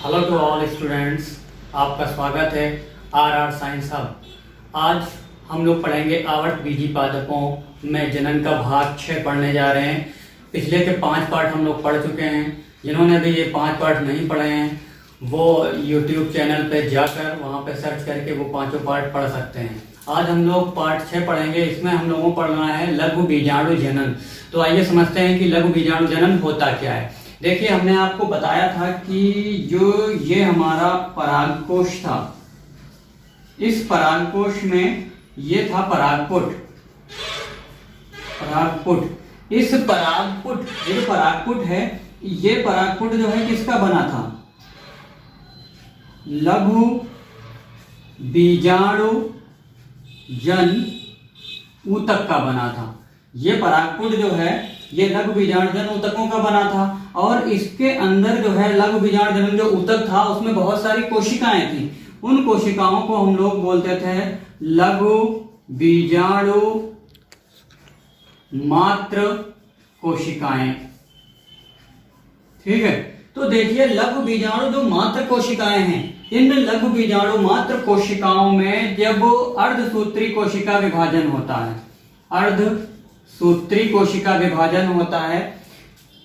Hello to all students, आपका स्वागत है आर साइंस हब। आज हम लोग पढ़ेंगे आवर्त बीजी पादपों में जनन का भाग 6 पढ़ने जा रहे हैं। पिछले के 5 पार्ट हम लोग पढ़ चुके हैं। जिन्होंने भी ये 5 पार्ट नहीं पढ़े हैं वो यूट्यूब चैनल पे जाकर वहाँ पे सर्च करके वो 5 पार्ट पढ़ सकते हैं। आज हम लोग पार्ट 6 पढ़ेंगे। इसमें हम लोगों को पढ़ना है लघु बीजाणु जनन। तो आइए समझते हैं कि लघु बीजाणु जनन होता क्या है। देखिए, हमने आपको बताया था कि जो ये हमारा परागकोश था, इस परागकोश में ये था परागपुट। इस परागपुट, ये परागपुट है, ये परागपुट जो है किसका बना था? लघु बीजाणु जन ऊतक का बना था। ये परागपुट जो है ये लघु बीजाणु जन ऊतकों का बना था और इसके अंदर जो है लघु बीजाणु जन जो ऊतक था उसमें बहुत सारी कोशिकाएं थी। उन कोशिकाओं को हम लोग बोलते थे लघु बीजाणु मात्र कोशिकाएं। ठीक है, तो देखिए लघु बीजाणु जो मात्र कोशिकाएं हैं, इन लघु बीजाणु मात्र कोशिकाओं में जब अर्धसूत्री कोशिका विभाजन होता है, अर्धसूत्री कोशिका विभाजन होता है,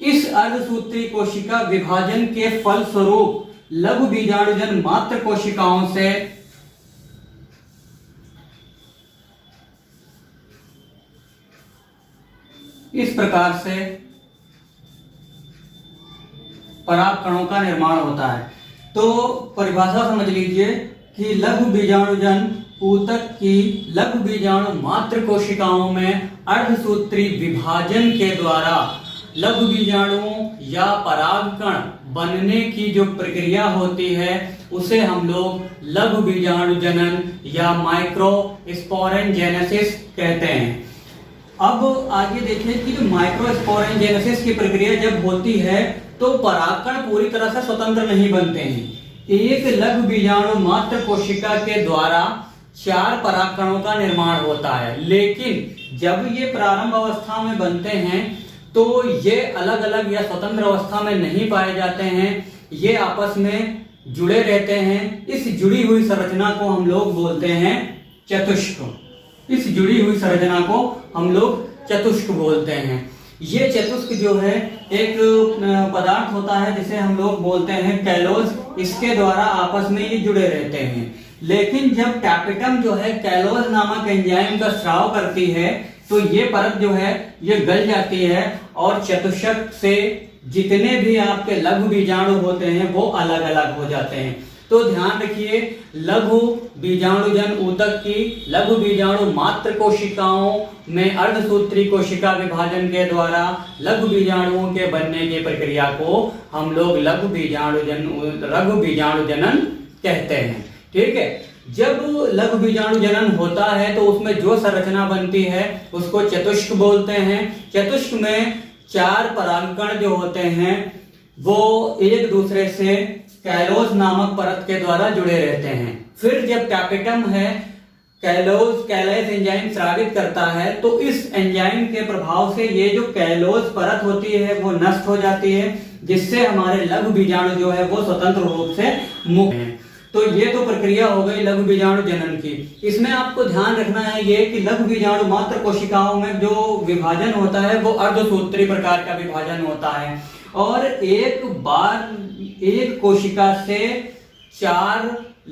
इस अर्धसूत्री कोशिका विभाजन के फलस्वरूप लघु बीजाणुजन मात्र कोशिकाओं से इस प्रकार से परागकणों का निर्माण होता है। तो परिभाषा समझ लीजिए कि लघु बीजाणुजन ऊतक की लघु बीजाणु मात्र कोशिकाओं में अर्धसूत्री विभाजन के द्वारा लघु बीजाणुओं या परागकण बनने की जो प्रक्रिया होती है उसे हम लोग लघु बीजाणु जनन या माइक्रोस्पोरेंजेनेसिस कहते हैं। अब आगे देखिए कि जो माइक्रोस्पोरेंजेनेसिस की प्रक्रिया जब होती है तो परागकण पूरी तरह से स्वतंत्र नहीं बनते हैं। एक लघु बीजाणु मात्र कोशिका के द्वारा 4 परागकणों का निर्माण होता है, लेकिन जब ये प्रारंभ अवस्था में बनते हैं तो ये अलग अलग या स्वतंत्र अवस्था में नहीं पाए जाते हैं, ये आपस में जुड़े रहते हैं। इस जुड़ी हुई संरचना को हम लोग बोलते हैं चतुष्क। इस जुड़ी हुई संरचना को हम लोग चतुष्क बोलते हैं। ये चतुष्क जो है एक पदार्थ होता है जिसे हम लोग बोलते हैं कैलोज। इसके द्वारा आपस में ये जुड़े रहते हैं, लेकिन जब टैपेटम जो है कैलोज नामक एंजाइम का स्राव करती है तो ये परत जो है ये गल जाती है और चतुष्क से जितने भी आपके लघु बीजाणु होते हैं वो अलग अलग हो जाते हैं। तो ध्यान रखिए, लघु बीजाणुजन ऊतक की लघु बीजाणु मात्र कोशिकाओं में अर्धसूत्री कोशिका विभाजन के द्वारा लघु बीजाणुओं के बनने की प्रक्रिया को हम लोग लघु बीजाणु जनन कहते हैं। ठीक है, जब लघु बीजाणु जनन होता है तो उसमें जो संरचना बनती है उसको चतुष्क बोलते हैं। चतुष्क में 4 परागकण जो होते हैं वो एक दूसरे से कैलोज नामक परत के द्वारा जुड़े रहते हैं। फिर जब टैपेटम है कैलेज एंजाइम स्रावित करता है तो इस एंजाइम के प्रभाव से ये जो कैलोज परत होती है वो नष्ट हो जाती है, जिससे हमारे लघु बीजाणु जो है वो स्वतंत्र रूप से मुक्त हैं। तो ये तो प्रक्रिया हो गई लघु बीजाणु जनन की। इसमें आपको ध्यान रखना है ये कि लघु बीजाणु मात्र कोशिकाओं में जो विभाजन होता है वो अर्धसूत्री प्रकार का विभाजन होता है और एक बार एक कोशिका से 4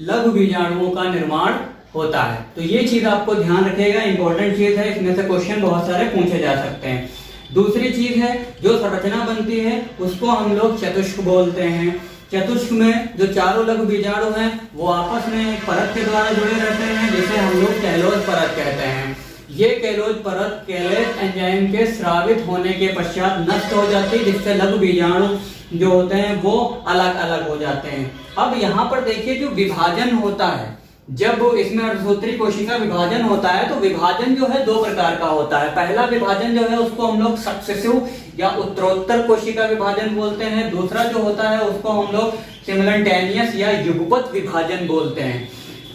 लघु बीजाणुओं का निर्माण होता है। तो ये चीज आपको ध्यान रखिएगा, इंपॉर्टेंट चीज है। इसमें से क्वेश्चन बहुत सारे पूछे जा सकते हैं। दूसरी चीज है जो संरचना बनती है उसको हम लोग चतुष्क बोलते हैं। चतुष्क में जो 4 लघु बीजाणु हैं वो आपस में एक परत के द्वारा जुड़े रहते हैं जिसे हम लोग कैलोज परत कहते हैं। ये कैलोज परत कैलेज एंजाइम के स्रावित होने के पश्चात नष्ट हो जाती है, जिससे लघु बीजाणु जो होते हैं वो अलग अलग हो जाते हैं। अब यहाँ पर देखिए जो विभाजन होता है, जब इसमें अर्धसूत्री कोशिका विभाजन होता है तो विभाजन जो है 2 प्रकार का होता है। पहला विभाजन जो है उसको हम लोग सक्सेसिव या उत्तरोत्तर कोशिका विभाजन बोलते हैं। दूसरा जो होता है उसको हम लोग सिमल्टेनियस या युगपत विभाजन बोलते हैं।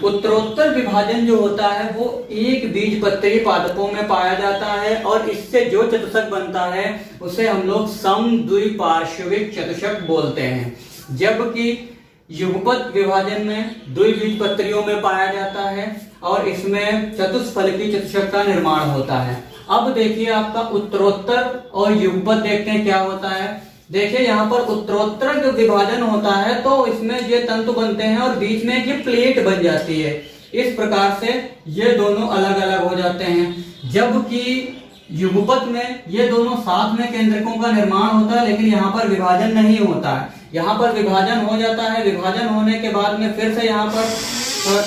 उत्तरोत्तर विभाजन जो होता है वो एक बीजपत्री पादपों में पाया जाता है और इससे जो चतुष्क बनता है उसे हम लोग समद्विपार्श्विक चतुष्क बोलते हैं। जबकि युगपत विभाजन में द्विबीजपत्रियों में पाया जाता है और इसमें चतुष्फलकी चतुष्क का निर्माण होता है। अब देखिए आपका उत्तरोत्तर और युगपत देखते हैं क्या होता है। देखिए यहाँ पर उत्तरोत्तर जो विभाजन होता है तो इसमें ये तंतु बनते हैं और बीच में ये प्लेट बन जाती है। इस प्रकार से ये दोनों अलग अलग हो जाते हैं, जबकि युगपत में ये दोनों साथ में केंद्रकों का निर्माण होता है, लेकिन यहाँ पर विभाजन नहीं होता है। यहाँ पर विभाजन हो जाता है, विभाजन होने के बाद में फिर से यहाँ पर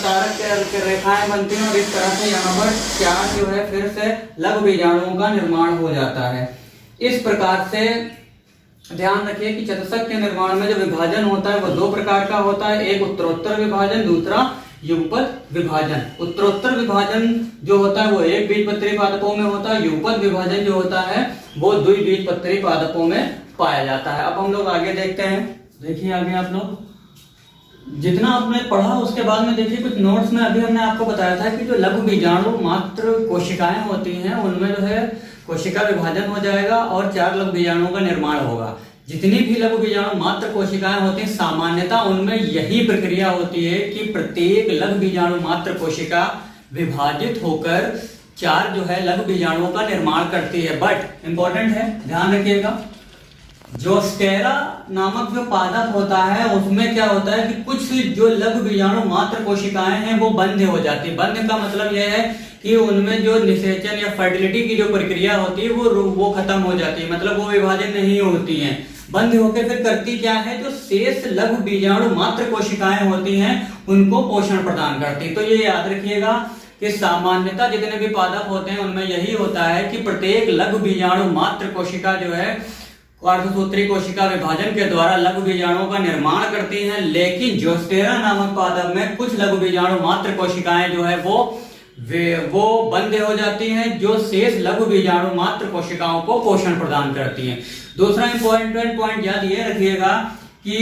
तारक रेखाएं बनती हैं और इस तरह से यहाँ पर चार जो है फिर से लघु बीजाणुओं का निर्माण हो जाता है। इस प्रकार से ध्यान रखिए कि चतुष्क के निर्माण में जो विभाजन होता है वो दो प्रकार का होता है, एक उत्तरोत्तर विभाजन, दूसरा युगपत विभाजन। उत्तरोत्तर विभाजन जो होता है वो एक बीजपत्री पादपों में होता है, युगपत विभाजन जो होता है वो द्विबीजपत्री पादपों में पाया जाता है। अब हम लोग आगे देखते हैं। देखिए आगे आप लोग जितना आपने पढ़ा उसके बाद में देखिए कुछ नोट्स में अभी हमने आपको बताया था कि जो लघु बीजाणु मात्र कोशिकाएं होती हैं उनमें जो है कोशिका विभाजन हो जाएगा और 4 लघु बीजाणुओं का निर्माण होगा। जितनी भी लघु बीजाणु मात्र कोशिकाएं होती हैं सामान्यतः उनमें यही प्रक्रिया होती है कि प्रत्येक लघु बीजाणु मात्र कोशिका विभाजित होकर 4 जो है लघु बीजाणुओं का निर्माण करती है। बट इंपॉर्टेंट है, ध्यान रखिएगा, जोस्टेरा नामक जो पादप होता है उसमें क्या होता है कि कुछ जो लघु बीजाणु मात्र कोशिकाएं हैं वो बंद हो जाती है। बंद का मतलब यह है कि उनमें जो निषेचन या फर्टिलिटी की जो प्रक्रिया होती है वो खत्म हो जाती है, मतलब वो विभाजन नहीं होती हैं। बंद होकर फिर करती क्या है, जो शेष लघु बीजाणु मात्र कोशिकाएं होती हैं उनको पोषण प्रदान करती है। तो ये याद रखिएगा कि सामान्यतः जितने भी पादप होते हैं उनमें यही होता है कि प्रत्येक लघु बीजाणु मात्र कोशिका जो है अर्धसूत्री कोशिका विभाजन के द्वारा लघु बीजाणुओं का निर्माण करती हैं, लेकिन जोस्टेरा नामक पादप में कुछ लघु बीजाणु मात्र कोशिकाएं जो है वो बंद हो जाती हैं, जो शेष लघु बीजाणु मात्र कोशिकाओं को पोषण प्रदान करती हैं। दूसरा इंपॉर्टेंट पॉइंट याद ये रखिएगा कि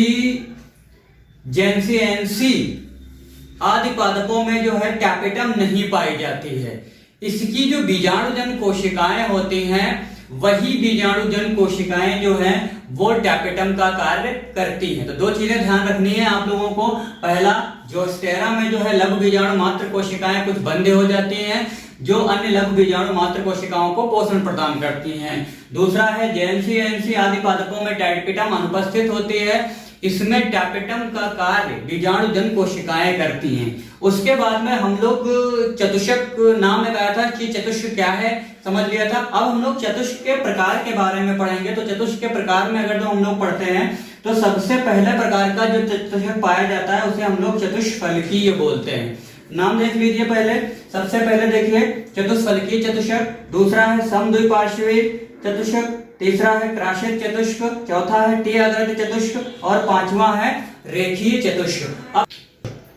जेनसिएंसी आदि पादपों में जो है टैपेटम नहीं पाई जाती है। इसकी जो बीजाणुजन कोशिकाएं होती हैं वही बीजाणुजन कोशिकाएं जो हैं वो टैपेटम का कार्य करती हैं। तो दो चीजें ध्यान रखनी है आप लोगों को। पहला, जोस्टेरा में जो है लघु बीजाणु मात्र कोशिकाएं कुछ बंद हो जाती हैं जो अन्य लघु बीजाणु मात्र कोशिकाओं को पोषण प्रदान करती हैं। दूसरा है जेएनसी आदि पादपों में टैपेटम अनुपस्थित होती है, इसमें टैपेटम का कार्य बीजाणुजन कोशिकाएं करती हैं। उसके बाद में हम लोग चतुष्क नाम लगाया था कि चतुष्क क्या है समझ लिया था। अब हम लोग चतुष्क के प्रकार के बारे में पढ़ेंगे। तो चतुष्क के प्रकार में अगर जो हम लोग पढ़ते हैं तो सबसे पहले प्रकार का जो चतुष्क पाया जाता है उसे हम लोग चतुष्फलकीय बोलते हैं। नाम देख लीजिए पहले। सबसे पहले देखिए चतुष्फलकीय चतुष्क, दूसरा है समद्विपार्श्वी चतुष्क, तीसरा है क्रासित चतुष्क, चौथा है टी आकृति चतुष्क और पांचवा है रेखीय चतुष्क। अब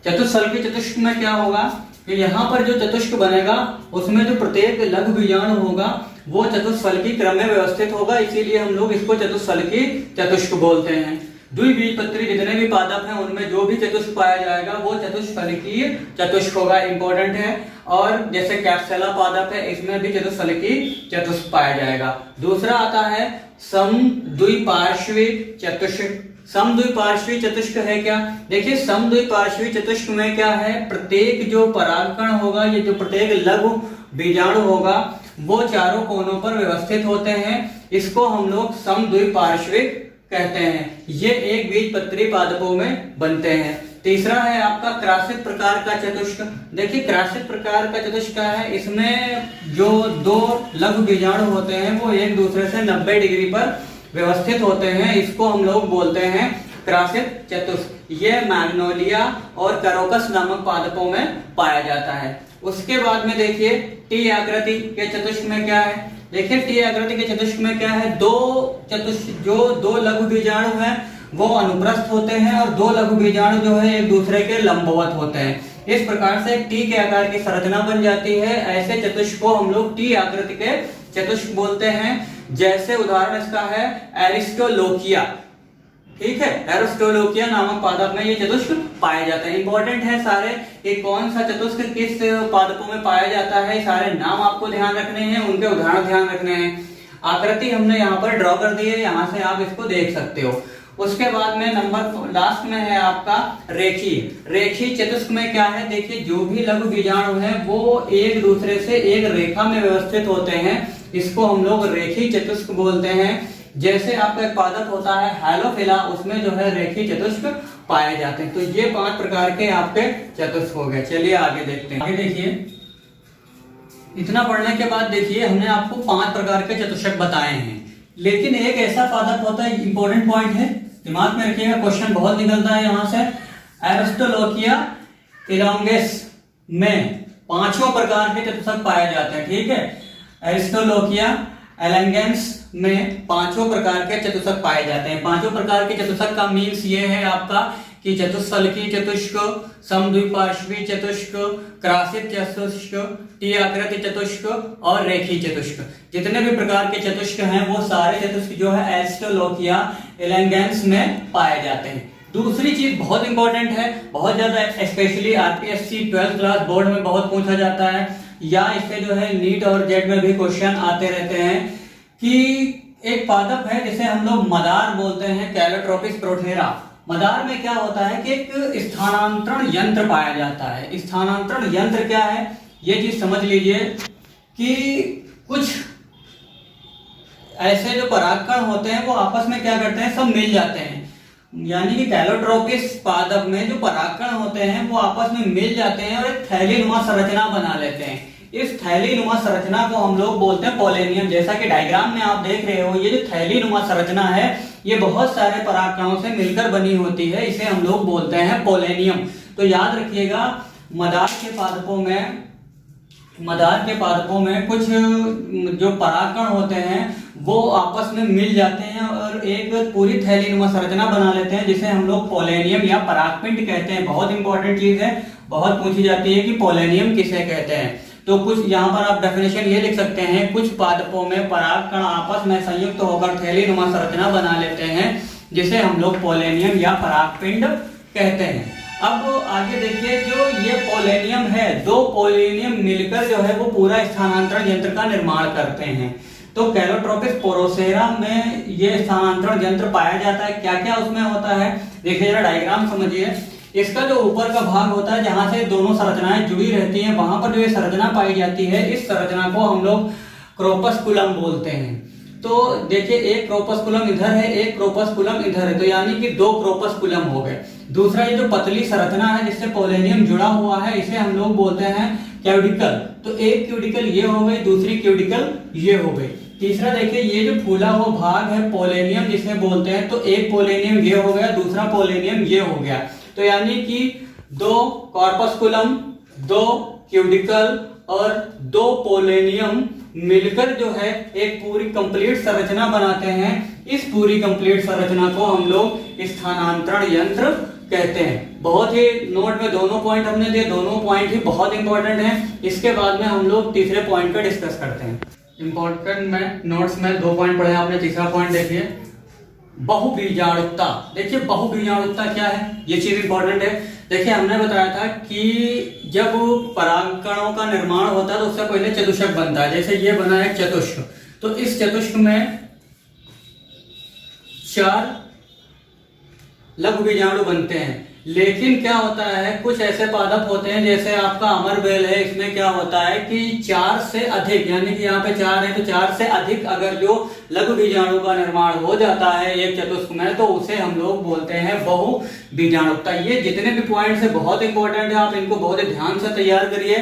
चतुष्फलकीय चतुष्क में क्या होगा कि यहाँ पर जो चतुष्क बनेगा उसमें जो प्रत्येक लघु बीजाणु होगा वो चतुष्फलकीय क्रम में व्यवस्थित होगा, इसीलिए हम लोग इसको चतुष्फलकीय चतुष्क बोलते हैं। द्विबीजपत्री जितने भी पादप हैं उनमें जो भी चतुष्क पाया जाएगा वो चतुष्फलकीय चतुष्क होगा, इंपॉर्टेंट है। और जैसे कैप्सुला पादप है इसमें भी चतुष्फलकीय चतुष्क पाया जाएगा। दूसरा आता है समद्विपार्श्वी चतुष्क। समद्विपार्श्वी चतुष्क है क्या, देखिए समद्विपार्श्वी चतुष्क में क्या है, प्रत्येक जो परागकण होगा, ये जो प्रत्येक लघु बीजाणु होगा वो चारों कोनों पर व्यवस्थित होते हैं। इसको हम लोग समद्विपार्श्विक कहते हैं। ये एक बीजपत्री पादपों में बनते हैं। तीसरा है आपका क्रासित प्रकार का चतुष्क। देखिए क्रासित प्रकार का चतुष्क है, इसमें जो दो लघु बीजाणु होते हैं वो एक दूसरे से 90 डिग्री पर व्यवस्थित होते हैं, इसको हम लोग बोलते हैं क्रासित चतुष्क। ये मैग्नोलिया और करोकस नामक पादपों में पाया जाता है। उसके बाद में देखिए टी आकृति के चतुष्क में क्या है, देखिए टी आकृति के चतुष्क में क्या है, दो लघु बीजाणु हैं वो अनुप्रस्थ होते हैं और दो लघु बीजाणु जो है एक दूसरे के लंबवत होते हैं। इस प्रकार से टी के आकार की संरचना बन जाती है। ऐसे चतुष्क को हम लोग टी आकृति के चतुष्क बोलते हैं। जैसे उदाहरण इसका है एरिस्टोलोकिया, ठीक है, एरिस्टोलोकिया नामक पादप में ये चतुष्क पाए जाते हैं। इंपॉर्टेंट है सारे, ये कौन सा चतुष्क किस पादपों में पाया जाता है, सारे नाम आपको ध्यान रखने हैं, उनके उदाहरण ध्यान रखने हैं। आकृति हमने यहाँ पर ड्रॉ कर दी है, यहाँ से आप इसको देख सकते हो। उसके बाद में नंबर लास्ट में है आपका रेखीय। रेखीय चतुष्क में क्या है, देखिए जो भी लघु बीजाणु है वो एक दूसरे से एक रेखा में व्यवस्थित होते हैं, इसको हम लोग रेखीय चतुष्क बोलते हैं। जैसे आपका एक पादप होता है हैलोफिला, उसमें जो है रेखीय चतुष्क पाए जाते हैं। तो ये 5 प्रकार के आपके चतुष्क हो गए। चलिए आगे देखते हैं। आगे देखिए, इतना पढ़ने के बाद देखिए हमने आपको 5 प्रकार के चतुष्क बताए हैं, लेकिन एक ऐसा पादप होता है, इंपॉर्टेंट पॉइंट है, दिमाग में रखिएगा, क्वेश्चन बहुत निकलता है यहाँ से। एरिस्टोलोकिया इलोंगेस में 5 प्रकार के चतुष्क पाए जाते हैं, ठीक है। एरिस्टोलोकिया एलेंगेंस में 5 प्रकार के चतुष्क पाए जाते हैं। 5 प्रकार के चतुष्क का मीन्स ये है आपका कि चतुष्फलकी चतुष्क, समद्विपार्श्वी चतुष्क, क्रासित चतुष्क, टी आकृति चतुष्क और रेखीय चतुष्क। जितने भी प्रकार के चतुष्क हैं वो सारे चतुष्क जो है एरिस्टोलोकिया एलेंगेंस में पाए जाते हैं। दूसरी चीज बहुत इंपॉर्टेंट है, बहुत ज्यादा specially RPSC 12th class board में बहुत पूछा जाता है, या इससे जो है नीट और जेड में भी क्वेश्चन आते रहते हैं कि एक पादप है जिसे हम लोग मदार बोलते हैं, कैलोट्रोपिस प्रोथेरा। मदार में क्या होता है कि एक स्थानांतरण यंत्र पाया जाता है। स्थानांतरण यंत्र क्या है, ये चीज समझ लीजिए कि कुछ ऐसे जो परागकण होते हैं वो आपस में क्या करते हैं, सब मिल जाते हैं। यानी कि कैलोट्रोपिस पादप में जो परागकण होते हैं वो आपस में मिल जाते हैं और एक थैलीनुमा संरचना बना लेते हैं। इस थैलीनुमा संरचना को हम लोग बोलते हैं पोलेनियम। जैसा कि डायग्राम में आप देख रहे हो, ये जो थैलीनुमा संरचना है ये बहुत सारे परागकणों से मिलकर बनी होती है, इसे हम लोग बोलते हैं पोलेनियम। तो याद रखिएगा, मदार के पादपों में कुछ जो परागकण होते हैं वो आपस में मिल जाते हैं और एक पूरी थैलीनुमा संरचना बना लेते हैं, जिसे हम लोग पोलेनियम या परागपिंड कहते हैं। बहुत इंपॉर्टेंट चीज है, बहुत पूछी जाती है कि पोलेनियम किसे कहते हैं। तो कुछ यहाँ पर आप डेफिनेशन ये लिख सकते हैं, कुछ पादपों में परागकण आपस में संयुक्त होकर थैलीनुमा संरचना बना लेते हैं, जिसे हम लोग पोलेनियम या परागपिंड कहते हैं। अब आगे देखिए, जो ये पोलेनियम है, 2 पोलेनियम मिलकर जो है वो पूरा स्थानांतरण यंत्र का निर्माण करते हैं। तो कैलोट्रोपिस पोरोसेरा में ये स्थानांतरण यंत्र पाया जाता है। क्या क्या उसमें होता है, देखिए जरा डायग्राम समझिए। इसका जो ऊपर का भाग होता है जहां से दोनों संरचनाएं जुड़ी रहती हैं, वहां पर जो ये संरचना पाई जाती है, इस संरचना को हम लोग क्रोपस्कुलम बोलते हैं। तो देखिए, एक क्रोपस्कुलम इधर है, एक क्रोपस्कुलम इधर है, तो यानी कि 2 क्रोपस्कुलम हो गए। दूसरा ये जो पतली संरचना है जिससे पोलेनियम जुड़ा हुआ है, इसे हम लोग बोलते हैं क्यूडिकल। तो एक क्यूडिकल ये हो गई, दूसरी क्यूडिकल ये हो गई। तीसरा देखिए, ये जो फूला हुआ भाग है पोलेनियम जिसे बोलते हैं, तो एक पोलेनियम ये हो गया, दूसरा पोलेनियम ये हो गया। तो यानी कि 2 कॉर्पस्कुलम, 2 क्यूडिकल और 2 पोलेनियम मिलकर जो है एक पूरी कंप्लीट संरचना बनाते हैं। इस पूरी कंप्लीट संरचना को हम लोग स्थानांतरण यंत्र कहते हैं। बहुत ही नोट में दोनों पॉइंट हमने दिए, दोनों पॉइंट ही बहुत इंपॉर्टेंट हैं। इसके बाद में हम लोग तीसरे पॉइंट का डिस्कस करते हैं। इंपॉर्टेंट में नोट्स में 2 पॉइंट पढ़े आपने, तीसरा पॉइंट देखिए बहुबीजाणुता। देखिए बहुबीजाणुता क्या है, ये चीज इंपॉर्टेंट है। देखिए हमने बताया था कि जब परागकणों का निर्माण होता है तो उससे पहले चतुष्क बनता है। जैसे ये बना है चतुष्क, तो इस चतुष्क में 4 लघु बीजाणु बनते हैं। लेकिन क्या होता है, कुछ ऐसे पादप होते हैं जैसे आपका अमरबेल है, इसमें क्या होता है कि 4 से अधिक, यानी कि यहाँ पे 4 है तो 4 से अधिक अगर जो लघु बीजाणु का निर्माण हो जाता है एक चतुष्क में, तो उसे हम लोग बोलते हैं बहु बीजाणुता। ये जितने भी पॉइंट्स है बहुत इंपॉर्टेंट है, आप इनको बहुत ही ध्यान से तैयार करिए,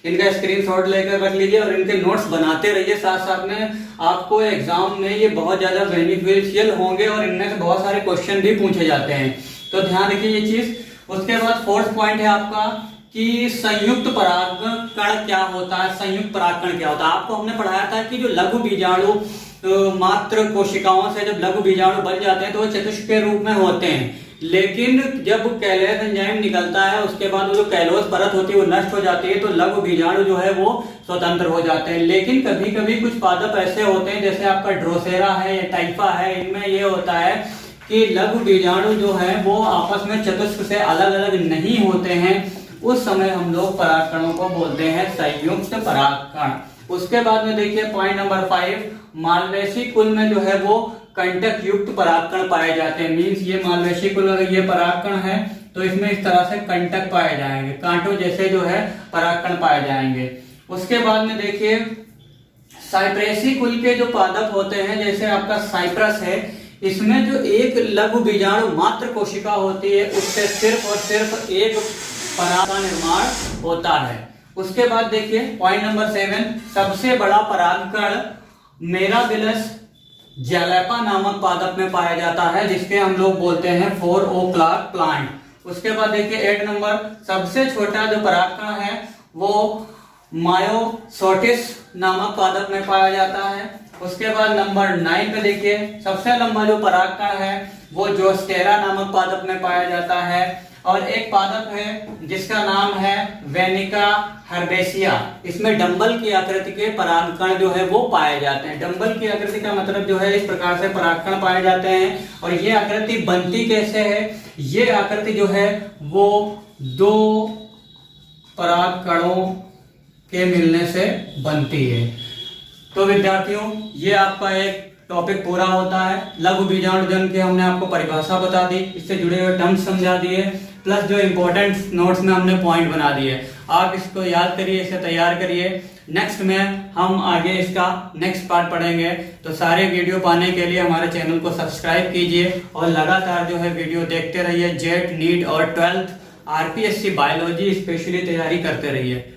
इनका स्क्रीनशॉट लेकर रख लीजिए और इनके नोट्स बनाते रहिए। साथ साथ में आपको एग्जाम में ये बहुत ज्यादा बेनिफिशियल होंगे और इनमें से बहुत सारे क्वेश्चन भी पूछे जाते हैं, तो ध्यान रखिए ये चीज। उसके बाद 4th पॉइंट है आपका कि संयुक्त परागकण क्या होता है। संयुक्त परागकण क्या होता है, आपको हमने पढ़ाया था कि जो लघु बीजाणु मात्र कोशिकाओं से जब लघु बीजाणु बन जाते हैं तो वो चतुष्क के रूप में होते हैं। लेकिन जब कैलोस एंजाइम निकलता है उसके बाद वो जो कैलोस परत होती है वो नष्ट हो जाती है, तो लघु बीजाणु जो है वो स्वतंत्र हो जाते हैं। लेकिन कभी कभी कुछ पादप ऐसे होते हैं जैसे आपका ड्रोसेरा है या टाइफा है, इनमें ये होता है कि लघु बीजाणु जो है वो आपस में चतुष्क से अलग अलग नहीं होते हैं। उस समय हम लोग परागकणों को बोलते हैं संयुक्त परागकण। उसके बाद में देखिए पॉइंट नंबर 5, मालवेसी कुल में जो है वो कंटक युक्त परागकण पाए जाते हैं। मीन्स ये मान लो वेसिकुलर ये परागकण है तो इसमें इस तरह से कंटक पाए जाएंगे, कांटों जैसे जो है परागकण पाए जाएंगे। उसके बाद में देखिए साइप्रेसी कुल के जो पादप होते हैं, जैसे आपका साइप्रस है, इसमें जो एक लघु बीजाणु मात्र कोशिका होती है उससे सिर्फ और सिर्फ एक पराग का निर्माण होता है। उसके बाद देखिए पॉइंट नंबर 7, सबसे बड़ा परागकण मेराबिलस जैलेपा नामक पादप में पाया जाता है, जिसके हम लोग बोलते हैं 4 ओ क्लार्क प्लांट। उसके बाद देखिए 8 नंबर, सबसे छोटा जो परागकण है वो मायोसोटिस नामक पादप में पाया जाता है। उसके बाद नंबर 9 पे देखिए सबसे लंबा जो परागकण है वो जोस्टेरा नामक पादप में पाया जाता है। और एक पादप है जिसका नाम है वेनिका हर्बेसिया, इसमें डंबल की आकृति के परागकण जो है वो पाए जाते हैं। डंबल की आकृति का मतलब जो है इस प्रकार से परागकण पाए जाते हैं। और ये आकृति बनती कैसे है, ये आकृति जो है वो 2 परागकणों के मिलने से बनती है। तो विद्यार्थियों ये आपका एक टॉपिक पूरा होता है। लघु बीजाणु जन्म की हमने आपको परिभाषा बता दी, इससे जुड़े हुए टर्म्स समझा दिए, प्लस जो इंपॉर्टेंट नोट्स में हमने पॉइंट बना दिए। आप इसको याद करिए, इसे तैयार करिए। नेक्स्ट में हम आगे इसका नेक्स्ट पार्ट पढ़ेंगे। तो सारे वीडियो पाने के लिए हमारे चैनल को सब्सक्राइब कीजिए और लगातार जो है वीडियो देखते रहिए। जेट, नीट और 12th RPSC बायोलॉजी स्पेशली तैयारी करते रहिए।